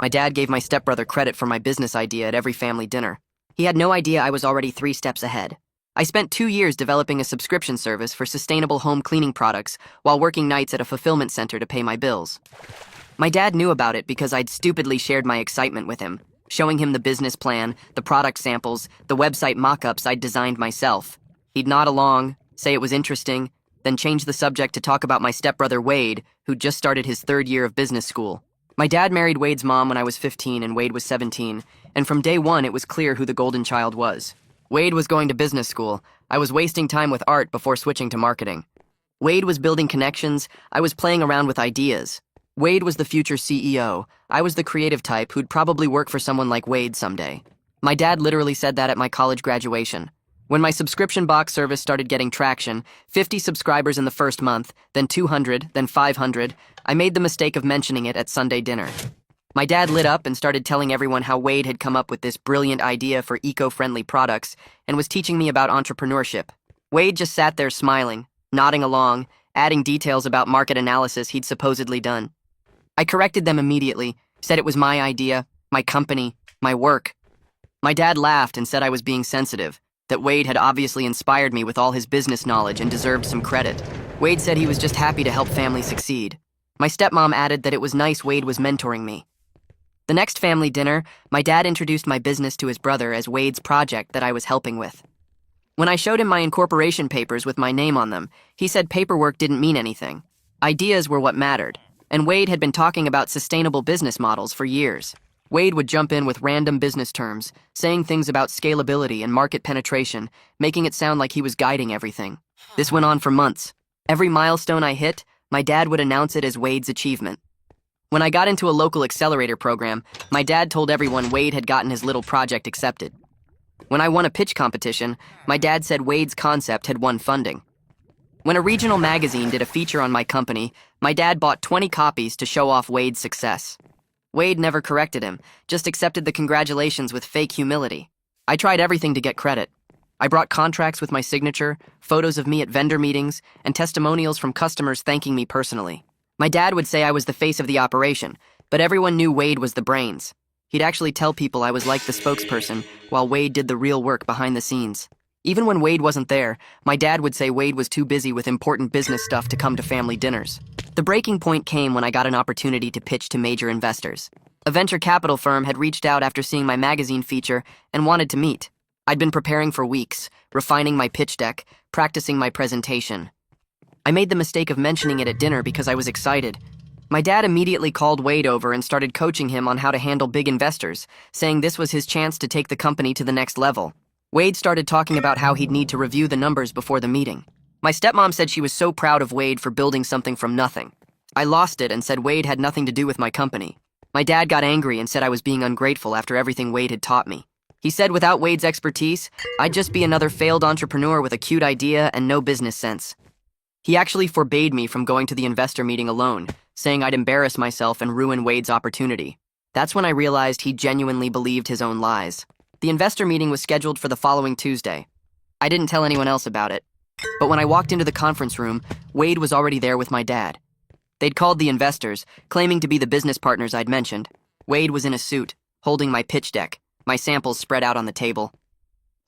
My dad gave my stepbrother credit for my business idea at every family dinner. He had no idea I was already 3 steps ahead. I spent 2 years developing a subscription service for sustainable home cleaning products while working nights at a fulfillment center to pay my bills. My dad knew about it because I'd stupidly shared my excitement with him, showing him the business plan, the product samples, the website mock-ups I'd designed myself. He'd nod along, say it was interesting, then change the subject to talk about my stepbrother Wade, who'd just started his 3rd year of business school. My dad married Wade's mom when I was 15 and Wade was 17, and from day one it was clear who the golden child was. Wade was going to business school. I was wasting time with art before switching to marketing. Wade was building connections. I was playing around with ideas. Wade was the future CEO. I was the creative type who'd probably work for someone like Wade someday. My dad literally said that at my college graduation. When my subscription box service started getting traction, 50 subscribers in the first month, then 200, then 500, I made the mistake of mentioning it at Sunday dinner. My dad lit up and started telling everyone how Wade had come up with this brilliant idea for eco-friendly products and was teaching me about entrepreneurship. Wade just sat there smiling, nodding along, adding details about market analysis he'd supposedly done. I corrected them immediately, said it was my idea, my company, my work. My dad laughed and said I was being sensitive, that Wade had obviously inspired me with all his business knowledge and deserved some credit. Wade said he was just happy to help family succeed. My stepmom added that it was nice Wade was mentoring me. The next family dinner, my dad introduced my business to his brother as Wade's project that I was helping with. When I showed him my incorporation papers with my name on them, he said paperwork didn't mean anything. Ideas were what mattered, and Wade had been talking about sustainable business models for years. Wade would jump in with random business terms, saying things about scalability and market penetration, making it sound like he was guiding everything. This went on for months. Every milestone I hit, my dad would announce it as Wade's achievement. When I got into a local accelerator program, my dad told everyone Wade had gotten his little project accepted. When I won a pitch competition, my dad said Wade's concept had won funding. When a regional magazine did a feature on my company, my dad bought 20 copies to show off Wade's success. Wade never corrected him, just accepted the congratulations with fake humility. I tried everything to get credit. I brought contracts with my signature, photos of me at vendor meetings, and testimonials from customers thanking me personally. My dad would say I was the face of the operation, but everyone knew Wade was the brains. He'd actually tell people I was like the spokesperson, while Wade did the real work behind the scenes. Even when Wade wasn't there, my dad would say Wade was too busy with important business stuff to come to family dinners. The breaking point came when I got an opportunity to pitch to major investors. A venture capital firm had reached out after seeing my magazine feature and wanted to meet. I'd been preparing for weeks, refining my pitch deck, practicing my presentation. I made the mistake of mentioning it at dinner because I was excited. My dad immediately called Wade over and started coaching him on how to handle big investors, saying this was his chance to take the company to the next level. Wade started talking about how he'd need to review the numbers before the meeting. My stepmom said she was so proud of Wade for building something from nothing. I lost it and said Wade had nothing to do with my company. My dad got angry and said I was being ungrateful after everything Wade had taught me. He said without Wade's expertise, I'd just be another failed entrepreneur with a cute idea and no business sense. He actually forbade me from going to the investor meeting alone, saying I'd embarrass myself and ruin Wade's opportunity. That's when I realized he genuinely believed his own lies. The investor meeting was scheduled for the following Tuesday. I didn't tell anyone else about it. But when I walked into the conference room, Wade was already there with my dad. They'd called the investors, claiming to be the business partners I'd mentioned. Wade was in a suit, holding my pitch deck, my samples spread out on the table.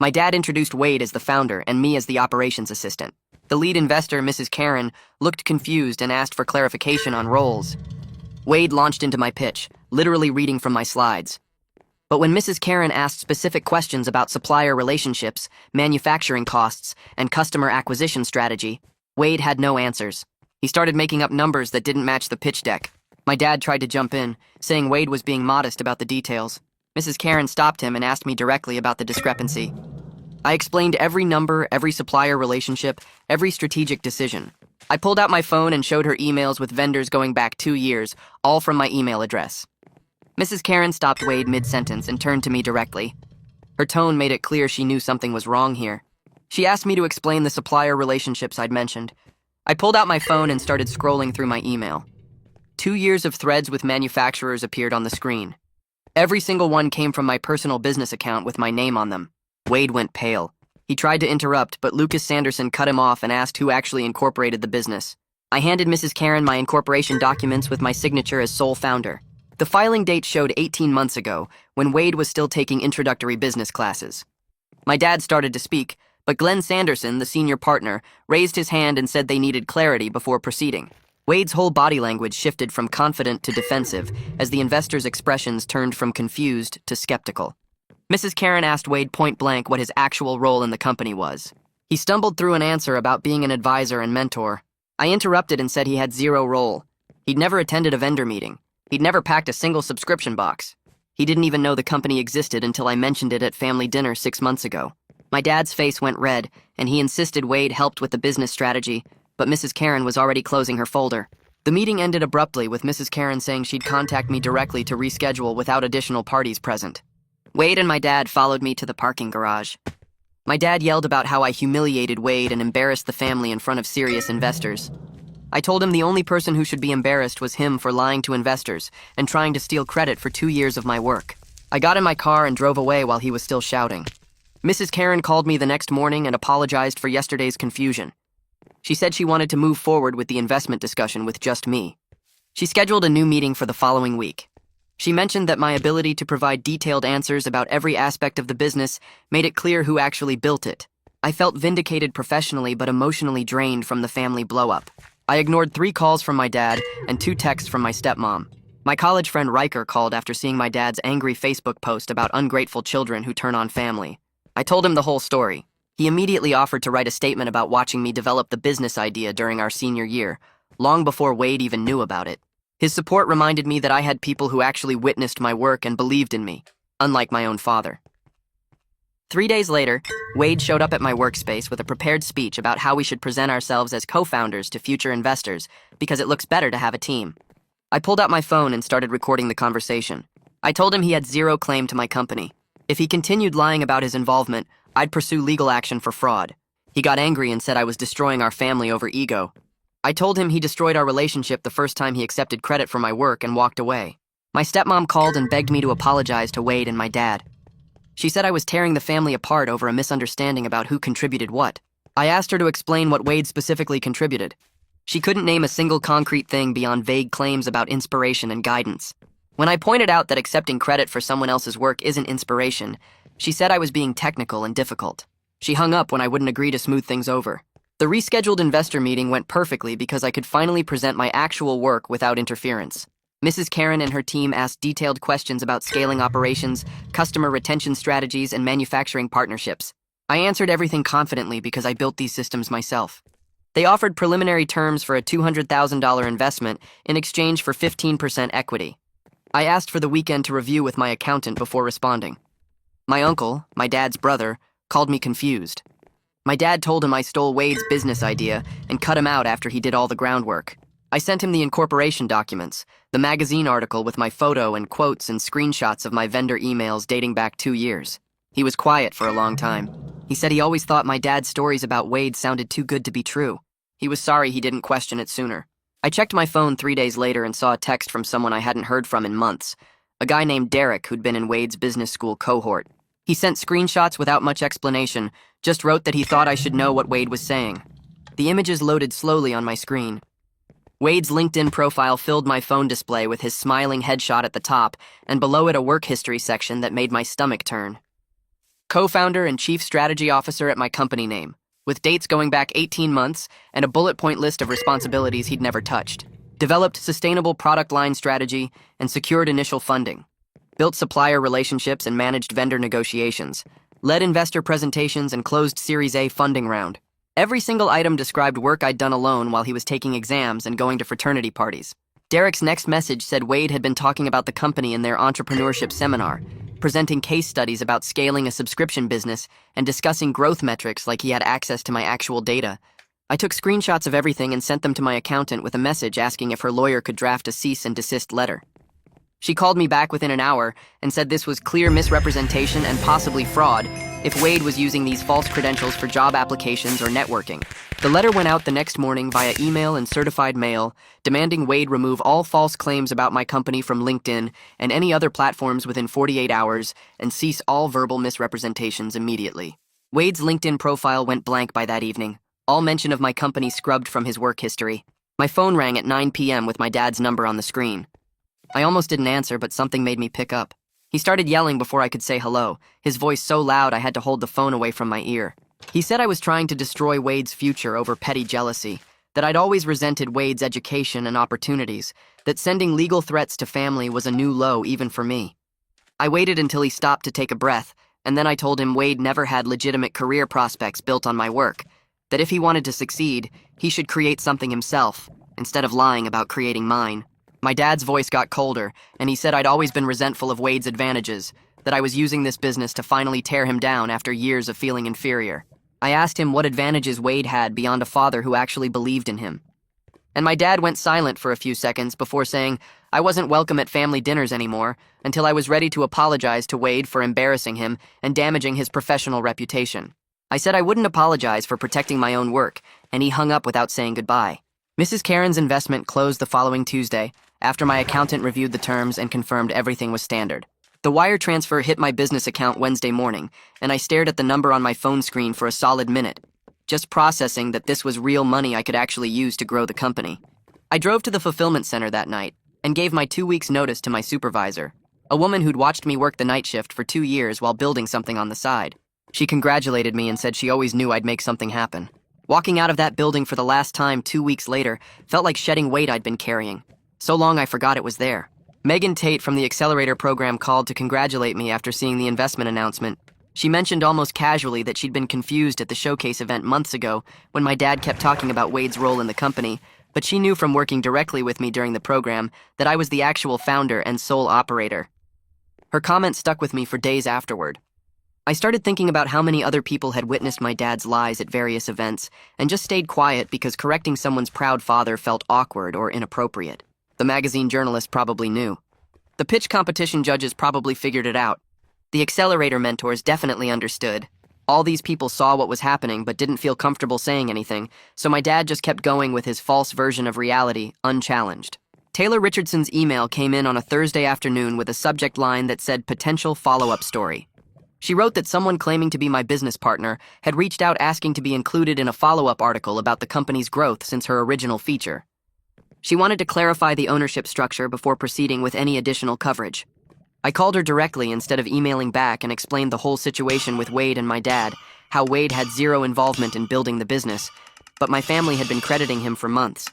My dad introduced Wade as the founder and me as the operations assistant. The lead investor, Mrs. Karen, looked confused and asked for clarification on roles. Wade launched into my pitch, literally reading from my slides. But when Mrs. Karen asked specific questions about supplier relationships, manufacturing costs, and customer acquisition strategy, Wade had no answers. He started making up numbers that didn't match the pitch deck. My dad tried to jump in, saying Wade was being modest about the details. Mrs. Karen stopped him and asked me directly about the discrepancy. I explained every number, every supplier relationship, every strategic decision. I pulled out my phone and showed her emails with vendors going back 2 years, all from my email address. Mrs. Karen stopped Wade mid-sentence and turned to me directly. Her tone made it clear she knew something was wrong here. She asked me to explain the supplier relationships I'd mentioned. I pulled out my phone and started scrolling through my email. 2 years of threads with manufacturers appeared on the screen. Every single one came from my personal business account with my name on them. Wade went pale. He tried to interrupt, but Lucas Sanderson cut him off and asked who actually incorporated the business. I handed Mrs. Karen my incorporation documents with my signature as sole founder. The filing date showed 18 months ago, when Wade was still taking introductory business classes. My dad started to speak, but Glenn Sanderson, the senior partner, raised his hand and said they needed clarity before proceeding. Wade's whole body language shifted from confident to defensive as the investor's expressions turned from confused to skeptical. Mrs. Karen asked Wade point blank what his actual role in the company was. He stumbled through an answer about being an advisor and mentor. I interrupted and said he had zero role. He'd never attended a vendor meeting. He'd never packed a single subscription box. He didn't even know the company existed until I mentioned it at family dinner 6 months ago. My dad's face went red, and he insisted Wade helped with the business strategy, but Mrs. Karen was already closing her folder. The meeting ended abruptly with Mrs. Karen saying she'd contact me directly to reschedule without additional parties present. Wade and my dad followed me to the parking garage. My dad yelled about how I humiliated Wade and embarrassed the family in front of serious investors. I told him the only person who should be embarrassed was him for lying to investors and trying to steal credit for 2 years of my work. I got in my car and drove away while he was still shouting. Mrs. Karen called me the next morning and apologized for yesterday's confusion. She said she wanted to move forward with the investment discussion with just me. She scheduled a new meeting for the following week. She mentioned that my ability to provide detailed answers about every aspect of the business made it clear who actually built it. I felt vindicated professionally but emotionally drained from the family blow-up. I ignored 3 calls from my dad and 2 texts from my stepmom. My college friend Riker called after seeing my dad's angry Facebook post about ungrateful children who turn on family. I told him the whole story. He immediately offered to write a statement about watching me develop the business idea during our senior year, long before Wade even knew about it. His support reminded me that I had people who actually witnessed my work and believed in me, unlike my own father. 3 days later, Wade showed up at my workspace with a prepared speech about how we should present ourselves as co-founders to future investors because it looks better to have a team. I pulled out my phone and started recording the conversation. I told him he had zero claim to my company. If he continued lying about his involvement, I'd pursue legal action for fraud. He got angry and said I was destroying our family over ego. I told him he destroyed our relationship the first time he accepted credit for my work and walked away. My stepmom called and begged me to apologize to Wade and my dad. She said I was tearing the family apart over a misunderstanding about who contributed what. I asked her to explain what Wade specifically contributed. She couldn't name a single concrete thing beyond vague claims about inspiration and guidance. When I pointed out that accepting credit for someone else's work isn't inspiration, she said I was being technical and difficult. She hung up when I wouldn't agree to smooth things over. The rescheduled investor meeting went perfectly because I could finally present my actual work without interference. Mrs. Karen and her team asked detailed questions about scaling operations, customer retention strategies, and manufacturing partnerships. I answered everything confidently because I built these systems myself. They offered preliminary terms for a $200,000 investment in exchange for 15% equity. I asked for the weekend to review with my accountant before responding. My uncle, my dad's brother, called me confused. My dad told him I stole Wade's business idea and cut him out after he did all the groundwork. I sent him the incorporation documents, the magazine article with my photo and quotes and screenshots of my vendor emails dating back 2 years. He was quiet for a long time. He said he always thought my dad's stories about Wade sounded too good to be true. He was sorry he didn't question it sooner. I checked my phone 3 days later and saw a text from someone I hadn't heard from in months, a guy named Derek who'd been in Wade's business school cohort. He sent screenshots without much explanation, just wrote that he thought I should know what Wade was saying. The images loaded slowly on my screen. Wade's LinkedIn profile filled my phone display with his smiling headshot at the top, and below it a work history section that made my stomach turn. Co-founder and chief strategy officer at my company name, with dates going back 18 months and a bullet point list of responsibilities he'd never touched. Developed sustainable product line strategy and secured initial funding. Built supplier relationships and managed vendor negotiations. Led investor presentations and closed Series A funding round. Every single item described work I'd done alone while he was taking exams and going to fraternity parties. Derek's next message said Wade had been talking about the company in their entrepreneurship seminar, presenting case studies about scaling a subscription business and discussing growth metrics like he had access to my actual data. I took screenshots of everything and sent them to my accountant with a message asking if her lawyer could draft a cease and desist letter. She called me back within an hour and said this was clear misrepresentation and possibly fraud if Wade was using these false credentials for job applications or networking. The letter went out the next morning via email and certified mail, demanding Wade remove all false claims about my company from LinkedIn and any other platforms within 48 hours and cease all verbal misrepresentations immediately. Wade's LinkedIn profile went blank by that evening, all mention of my company scrubbed from his work history. My phone rang at 9 p.m. with my dad's number on the screen. I almost didn't answer, but something made me pick up. He started yelling before I could say hello, his voice so loud I had to hold the phone away from my ear. He said I was trying to destroy Wade's future over petty jealousy, that I'd always resented Wade's education and opportunities, that sending legal threats to family was a new low even for me. I waited until he stopped to take a breath, and then I told him Wade never had legitimate career prospects built on my work, that if he wanted to succeed, he should create something himself, instead of lying about creating mine. My dad's voice got colder, and he said I'd always been resentful of Wade's advantages, that I was using this business to finally tear him down after years of feeling inferior. I asked him what advantages Wade had beyond a father who actually believed in him. And my dad went silent for a few seconds before saying I wasn't welcome at family dinners anymore until I was ready to apologize to Wade for embarrassing him and damaging his professional reputation. I said I wouldn't apologize for protecting my own work, and he hung up without saying goodbye. Mrs. Karen's investment closed the following Tuesday after my accountant reviewed the terms and confirmed everything was standard. The wire transfer hit my business account Wednesday morning, and I stared at the number on my phone screen for a solid minute, just processing that this was real money I could actually use to grow the company. I drove to the fulfillment center that night and gave my 2 weeks' notice to my supervisor, a woman who'd watched me work the night shift for 2 years while building something on the side. She congratulated me and said she always knew I'd make something happen. Walking out of that building for the last time 2 weeks later felt like shedding weight I'd been carrying. So long I forgot it was there. Megan Tate from the Accelerator program called to congratulate me after seeing the investment announcement. She mentioned almost casually that she'd been confused at the showcase event months ago when my dad kept talking about Wade's role in the company, but she knew from working directly with me during the program that I was the actual founder and sole operator. Her comment stuck with me for days afterward. I started thinking about how many other people had witnessed my dad's lies at various events and just stayed quiet because correcting someone's proud father felt awkward or inappropriate. The magazine journalist probably knew. The pitch competition judges probably figured it out. The Accelerator mentors definitely understood. All these people saw what was happening but didn't feel comfortable saying anything, so my dad just kept going with his false version of reality, unchallenged. Taylor Richardson's email came in on a Thursday afternoon with a subject line that said potential follow-up story. She wrote that someone claiming to be my business partner had reached out asking to be included in a follow-up article about the company's growth since her original feature. She wanted to clarify the ownership structure before proceeding with any additional coverage. I called her directly instead of emailing back and explained the whole situation with Wade and my dad, how Wade had zero involvement in building the business, but my family had been crediting him for months.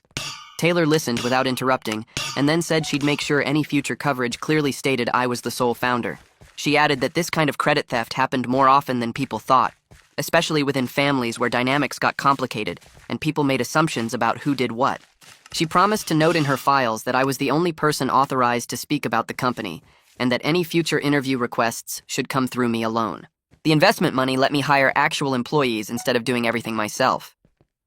Taylor listened without interrupting, and then said she'd make sure any future coverage clearly stated I was the sole founder. She added that this kind of credit theft happened more often than people thought, especially within families where dynamics got complicated and people made assumptions about who did what. She promised to note in her files that I was the only person authorized to speak about the company, and that any future interview requests should come through me alone. The investment money let me hire actual employees instead of doing everything myself.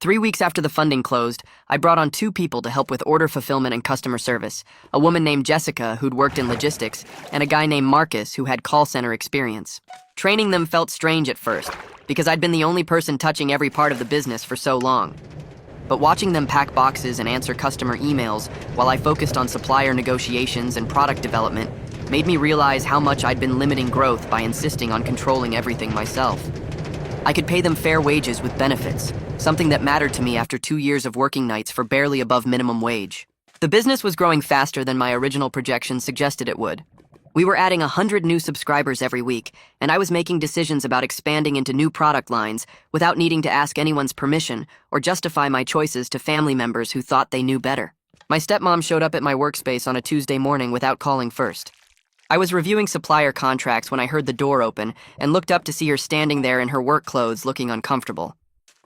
3 weeks after the funding closed, I brought on 2 people to help with order fulfillment and customer service, a woman named Jessica who'd worked in logistics, and a guy named Marcus who had call center experience. Training them felt strange at first, because I'd been the only person touching every part of the business for so long. But watching them pack boxes and answer customer emails while I focused on supplier negotiations and product development made me realize how much I'd been limiting growth by insisting on controlling everything myself. I could pay them fair wages with benefits, something that mattered to me after 2 years of working nights for barely above minimum wage. The business was growing faster than my original projections suggested it would. We were adding 100 new subscribers every week, and I was making decisions about expanding into new product lines without needing to ask anyone's permission or justify my choices to family members who thought they knew better. My stepmom showed up at my workspace on a Tuesday morning without calling first. I was reviewing supplier contracts when I heard the door open and looked up to see her standing there in her work clothes looking uncomfortable.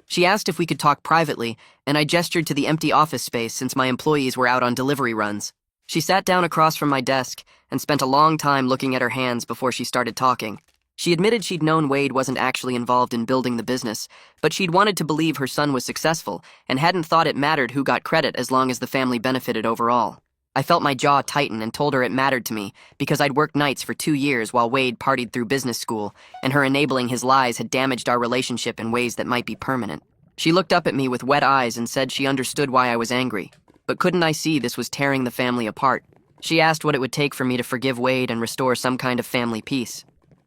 She asked if we could talk privately, and I gestured to the empty office space since my employees were out on delivery runs. She sat down across from my desk and spent a long time looking at her hands before she started talking. She admitted she'd known Wade wasn't actually involved in building the business, but she'd wanted to believe her son was successful and hadn't thought it mattered who got credit as long as the family benefited overall. I felt my jaw tighten and told her it mattered to me because I'd worked nights for 2 years while Wade partied through business school, and her enabling his lies had damaged our relationship in ways that might be permanent. She looked up at me with wet eyes and said she understood why I was angry. But couldn't I see this was tearing the family apart? She asked what it would take for me to forgive Wade and restore some kind of family peace.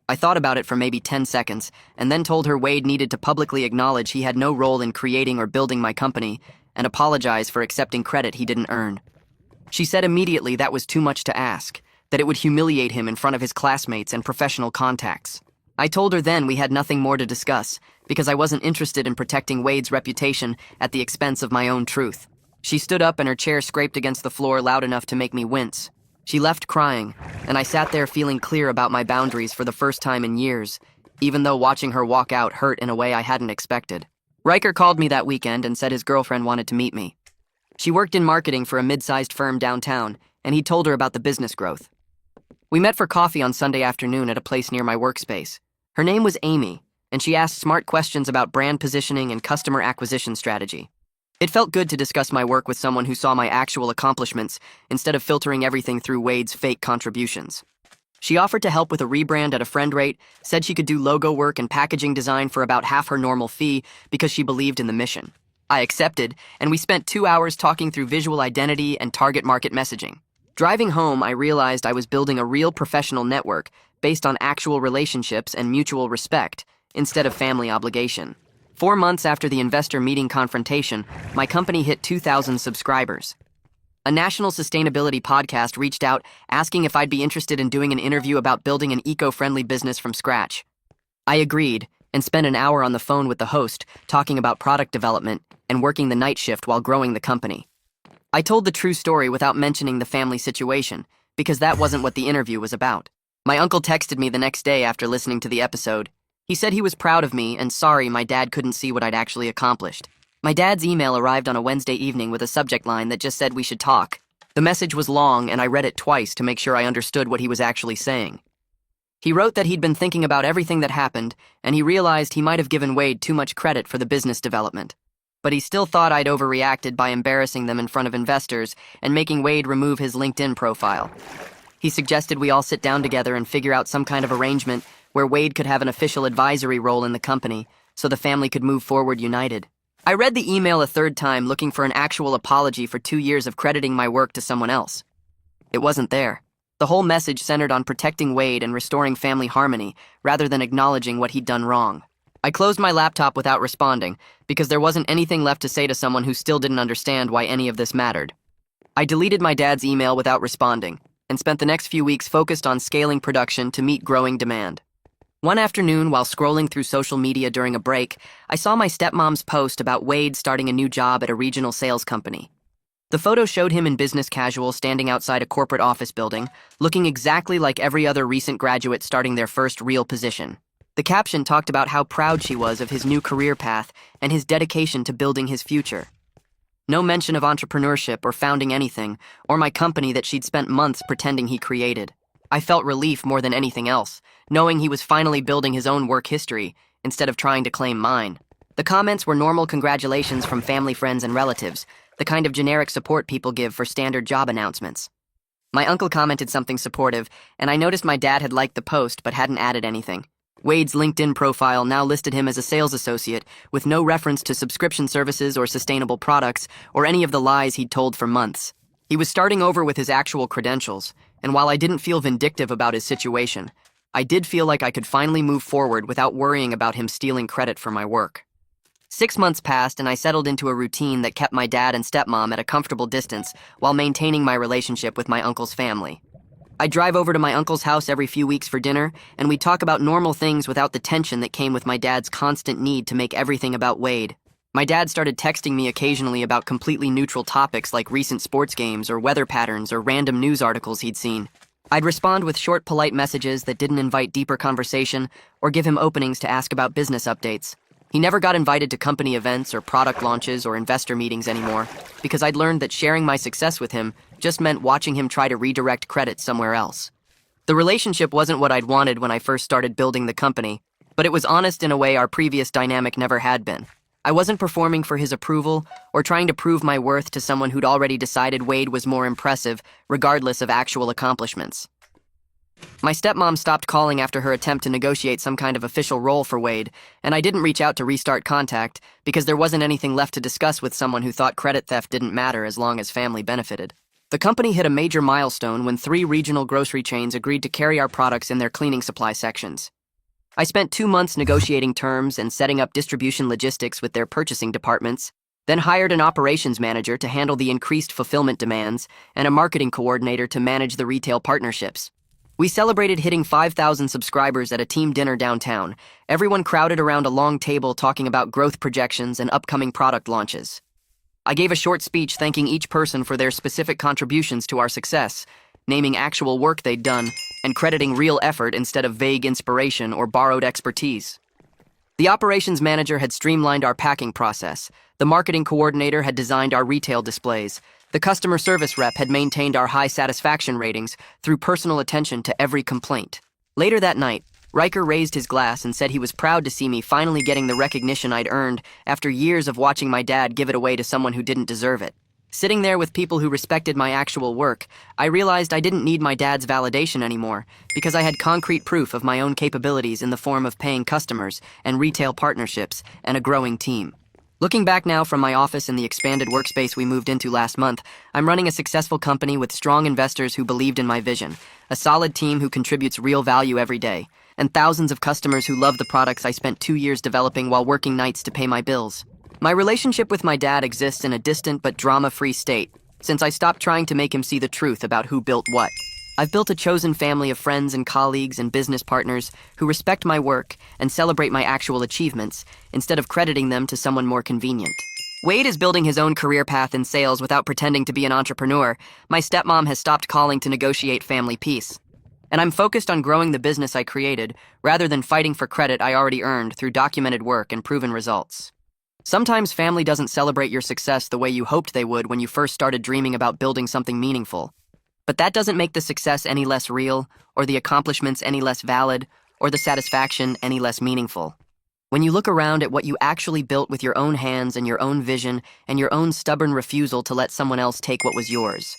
I thought about it for maybe 10 seconds, and then told her Wade needed to publicly acknowledge he had no role in creating or building my company, and apologize for accepting credit he didn't earn. She said immediately that was too much to ask, that it would humiliate him in front of his classmates and professional contacts. I told her then we had nothing more to discuss, because I wasn't interested in protecting Wade's reputation at the expense of my own truth. She stood up and her chair scraped against the floor loud enough to make me wince. She left crying, and I sat there feeling clear about my boundaries for the first time in years, even though watching her walk out hurt in a way I hadn't expected. Riker called me that weekend and said his girlfriend wanted to meet me. She worked in marketing for a mid-sized firm downtown, and he told her about the business growth. We met for coffee on Sunday afternoon at a place near my workspace. Her name was Amy, and she asked smart questions about brand positioning and customer acquisition strategy. It felt good to discuss my work with someone who saw my actual accomplishments instead of filtering everything through Wade's fake contributions. She offered to help with a rebrand at a friend rate, said she could do logo work and packaging design for about half her normal fee because she believed in the mission. I accepted, and we spent 2 hours talking through visual identity and target market messaging. Driving home, I realized I was building a real professional network based on actual relationships and mutual respect instead of family obligation. 4 months after the investor meeting confrontation, my company hit 2,000 subscribers. A national sustainability podcast reached out asking if I'd be interested in doing an interview about building an eco-friendly business from scratch. I agreed and spent an hour on the phone with the host talking about product development and working the night shift while growing the company. I told the true story without mentioning the family situation because that wasn't what the interview was about. My uncle texted me the next day after listening to the episode. He said he was proud of me and sorry my dad couldn't see what I'd actually accomplished. My dad's email arrived on a Wednesday evening with a subject line that just said we should talk. The message was long and I read it twice to make sure I understood what he was actually saying. He wrote that he'd been thinking about everything that happened and he realized he might have given Wade too much credit for the business development. But he still thought I'd overreacted by embarrassing them in front of investors and making Wade remove his LinkedIn profile. He suggested we all sit down together and figure out some kind of arrangement where Wade could have an official advisory role in the company so the family could move forward united. I read the email a third time looking for an actual apology for 2 years of crediting my work to someone else. It wasn't there. The whole message centered on protecting Wade and restoring family harmony rather than acknowledging what he'd done wrong. I closed my laptop without responding because there wasn't anything left to say to someone who still didn't understand why any of this mattered. I deleted my dad's email without responding and spent the next few weeks focused on scaling production to meet growing demand. One afternoon, while scrolling through social media during a break, I saw my stepmom's post about Wade starting a new job at a regional sales company. The photo showed him in business casual standing outside a corporate office building, looking exactly like every other recent graduate starting their first real position. The caption talked about how proud she was of his new career path and his dedication to building his future. No mention of entrepreneurship or founding anything, or my company that she'd spent months pretending he created. I felt relief more than anything else, knowing he was finally building his own work history instead of trying to claim mine. The comments were normal congratulations from family, friends, and relatives, the kind of generic support people give for standard job announcements. My uncle commented something supportive, and I noticed my dad had liked the post but hadn't added anything. Wade's LinkedIn profile now listed him as a sales associate with no reference to subscription services or sustainable products or any of the lies he'd told for months. He was starting over with his actual credentials, and while I didn't feel vindictive about his situation, I did feel like I could finally move forward without worrying about him stealing credit for my work. 6 months passed and I settled into a routine that kept my dad and stepmom at a comfortable distance while maintaining my relationship with my uncle's family. I'd drive over to my uncle's house every few weeks for dinner, and we'd talk about normal things without the tension that came with my dad's constant need to make everything about Wade. My dad started texting me occasionally about completely neutral topics like recent sports games or weather patterns or random news articles he'd seen. I'd respond with short, polite messages that didn't invite deeper conversation or give him openings to ask about business updates. He never got invited to company events or product launches or investor meetings anymore because I'd learned that sharing my success with him just meant watching him try to redirect credit somewhere else. The relationship wasn't what I'd wanted when I first started building the company, but it was honest in a way our previous dynamic never had been. I wasn't performing for his approval or trying to prove my worth to someone who'd already decided Wade was more impressive, regardless of actual accomplishments. My stepmom stopped calling after her attempt to negotiate some kind of official role for Wade, and I didn't reach out to restart contact because there wasn't anything left to discuss with someone who thought credit theft didn't matter as long as family benefited. The company hit a major milestone when 3 regional grocery chains agreed to carry our products in their cleaning supply sections. I spent 2 months negotiating terms and setting up distribution logistics with their purchasing departments, then hired an operations manager to handle the increased fulfillment demands and a marketing coordinator to manage the retail partnerships. We celebrated hitting 5,000 subscribers at a team dinner downtown, everyone crowded around a long table talking about growth projections and upcoming product launches. I gave a short speech thanking each person for their specific contributions to our success, naming actual work they'd done and crediting real effort instead of vague inspiration or borrowed expertise. The operations manager had streamlined our packing process, the marketing coordinator had designed our retail displays, the customer service rep had maintained our high satisfaction ratings through personal attention to every complaint. Later that night, Riker raised his glass and said he was proud to see me finally getting the recognition I'd earned after years of watching my dad give it away to someone who didn't deserve it. Sitting there with people who respected my actual work, I realized I didn't need my dad's validation anymore because I had concrete proof of my own capabilities in the form of paying customers and retail partnerships and a growing team. Looking back now from my office in the expanded workspace we moved into last month, I'm running a successful company with strong investors who believed in my vision, a solid team who contributes real value every day, and thousands of customers who love the products I spent 2 years developing while working nights to pay my bills. My relationship with my dad exists in a distant but drama-free state, since I stopped trying to make him see the truth about who built what. I've built a chosen family of friends and colleagues and business partners who respect my work and celebrate my actual achievements, instead of crediting them to someone more convenient. Wade is building his own career path in sales without pretending to be an entrepreneur. My stepmom has stopped calling to negotiate family peace. And I'm focused on growing the business I created, rather than fighting for credit I already earned through documented work and proven results. Sometimes family doesn't celebrate your success the way you hoped they would when you first started dreaming about building something meaningful. But that doesn't make the success any less real, or the accomplishments any less valid, or the satisfaction any less meaningful. When you look around at what you actually built with your own hands and your own vision and your own stubborn refusal to let someone else take what was yours,